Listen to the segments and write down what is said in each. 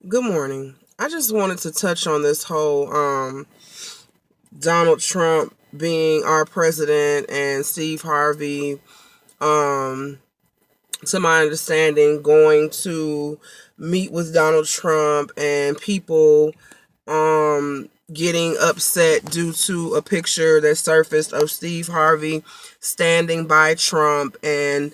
Good morning. I just wanted to touch on this whole Donald Trump being our president and Steve Harvey, um, to my understanding, going to meet with Donald Trump and people getting upset due to a picture that surfaced of Steve Harvey standing by Trump and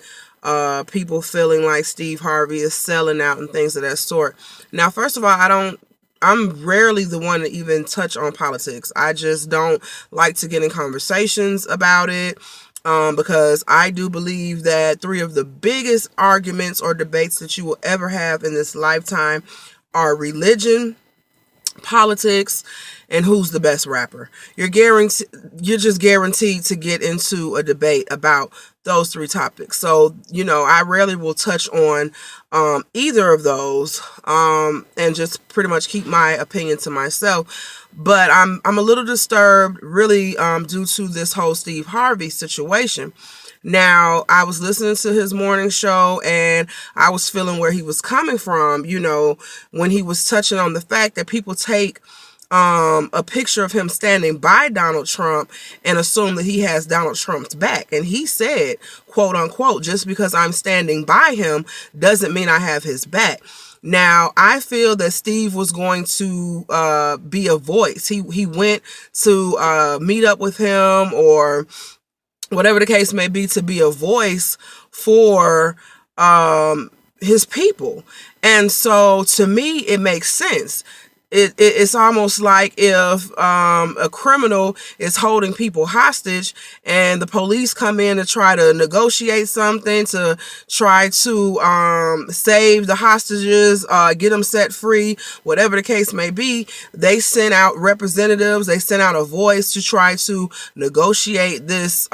people feeling like Steve Harvey is selling out and things of that sort. Now, first of all, I'm rarely the one to even touch on politics. I just don't like to get in conversations about it. Because I do believe that three of the biggest arguments or debates that you will ever have in this lifetime are religion, politics, and who's the best rapper. You're just guaranteed to get into a debate about those three topics. So, I rarely will touch on either of those, and just pretty much keep my opinion to myself. But I'm a little disturbed, really, due to this whole Steve Harvey situation. Now, I was listening to his morning show and I was feeling where he was coming from, when he was touching on the fact that people take a picture of him standing by Donald Trump and assume that he has Donald Trump's back. And he said, quote unquote, just because I'm standing by him doesn't mean I have his back. Now, I feel that Steve was going to be a voice. He went to meet up with him, or whatever the case may be, to be a voice for his people. And so to me, it makes sense. It's almost like if a criminal is holding people hostage and the police come in to try to negotiate something, to try to save the hostages, get them set free, whatever the case may be. They send out representatives, they send out a voice to try to negotiate this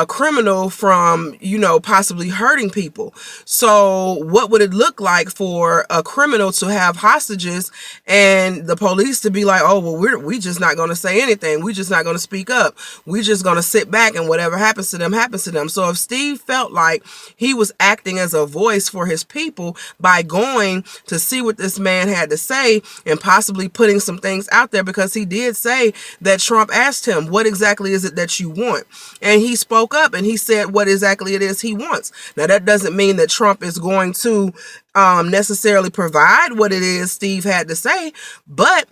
criminal from, possibly hurting people. So what would it look like for a criminal to have hostages and the police to be like, oh, well, we just not going to say anything. We just not going to speak up. We just going to sit back and whatever happens to them, happens to them. So if Steve felt like he was acting as a voice for his people by going to see what this man had to say and possibly putting some things out there, because he did say that Trump asked him, what exactly is it that you want? And he spoke up and he said what exactly it is he wants. Now, that doesn't mean that Trump is going to necessarily provide what it is Steve had to say, but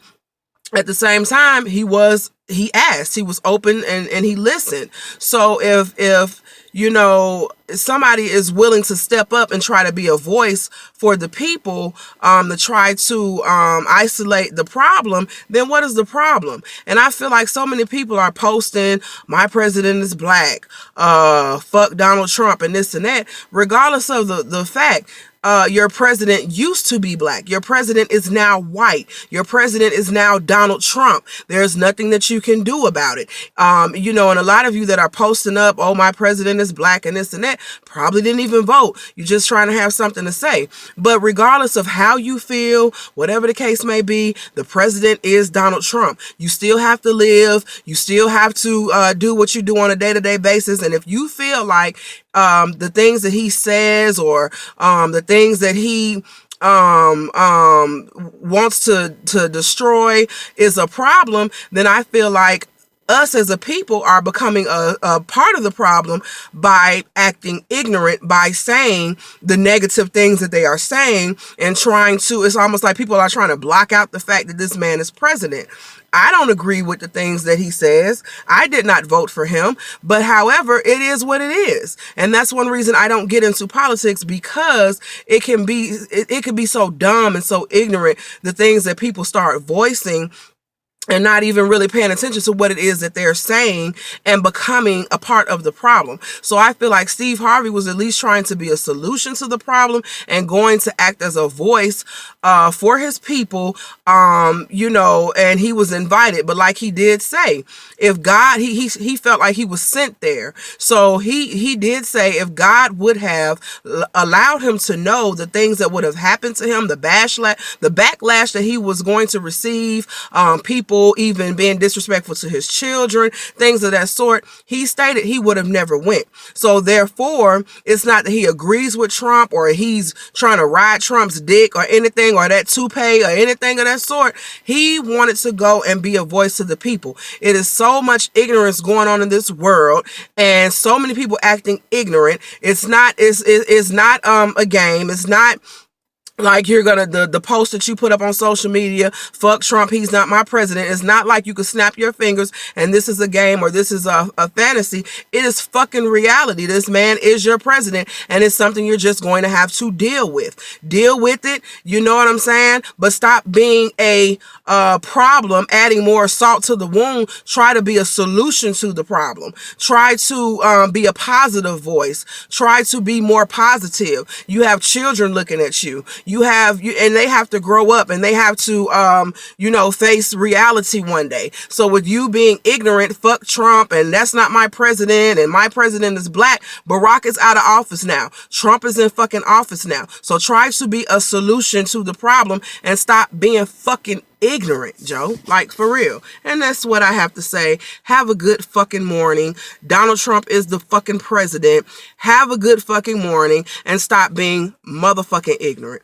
at the same time, he asked, he was open, and he listened. So if somebody is willing to step up and try to be a voice for the people, to try to isolate the problem, then what is the problem? And I feel like so many people are posting, my president is black, fuck Donald Trump, and this and that, regardless of the fact. Your president used to be black. Your president is now white. Your president is now Donald Trump. There's nothing that you can do about it. And a lot of you that are posting up, oh, my president is black and this and that, probably didn't even vote. You're just trying to have something to say. But regardless of how you feel, whatever the case may be, the president is Donald Trump. You still have to live. You still have to do what you do on a day-to-day basis. And if you feel like the things that he says, or the things that he wants to destroy is a problem, then I feel like us as a people are becoming a part of the problem by acting ignorant, by saying the negative things that they are saying, and it's almost like people are trying to block out the fact that this man is president. I don't agree with the things that he says. I did not vote for him, but however, it is what it is. And that's one reason I don't get into politics, because it can be so dumb and so ignorant, the things that people start voicing and not even really paying attention to what it is that they're saying and becoming a part of the problem. So I feel like Steve Harvey was at least trying to be a solution to the problem and going to act as a voice for his people, and he was invited. But like he did say, if God, he felt like he was sent there. So he did say if God would have allowed him to know the things that would have happened to him, the backlash that he was going to receive, people people, even being disrespectful to his children, things of that sort, he stated he would have never went. So therefore, it's not that he agrees with Trump or he's trying to ride Trump's dick or anything, or that toupee or anything of that sort. He wanted to go and be a voice to the people. It is so much ignorance going on in this world, and so many people acting ignorant. It's not a game. It's not like you're gonna the post that you put up on social media, fuck Trump, he's not my president. It's not like you can snap your fingers and this is a game or this is a fantasy. It is fucking reality. This man is your president, and it's something you're just going to have to deal with. Deal with it, you know what I'm saying? But stop being a problem, adding more salt to the wound. Try to be a solution to the problem. Try to be a positive voice. Try to be more positive. You have children looking at you. And they have to grow up, and they have to, face reality one day. So with you being ignorant, fuck Trump, and that's not my president, and my president is black. Barack is out of office now. Trump is in fucking office now. So try to be a solution to the problem and stop being fucking ignorant, Joe. Like, for real. And that's what I have to say. Have a good fucking morning. Donald Trump is the fucking president. Have a good fucking morning and stop being motherfucking ignorant.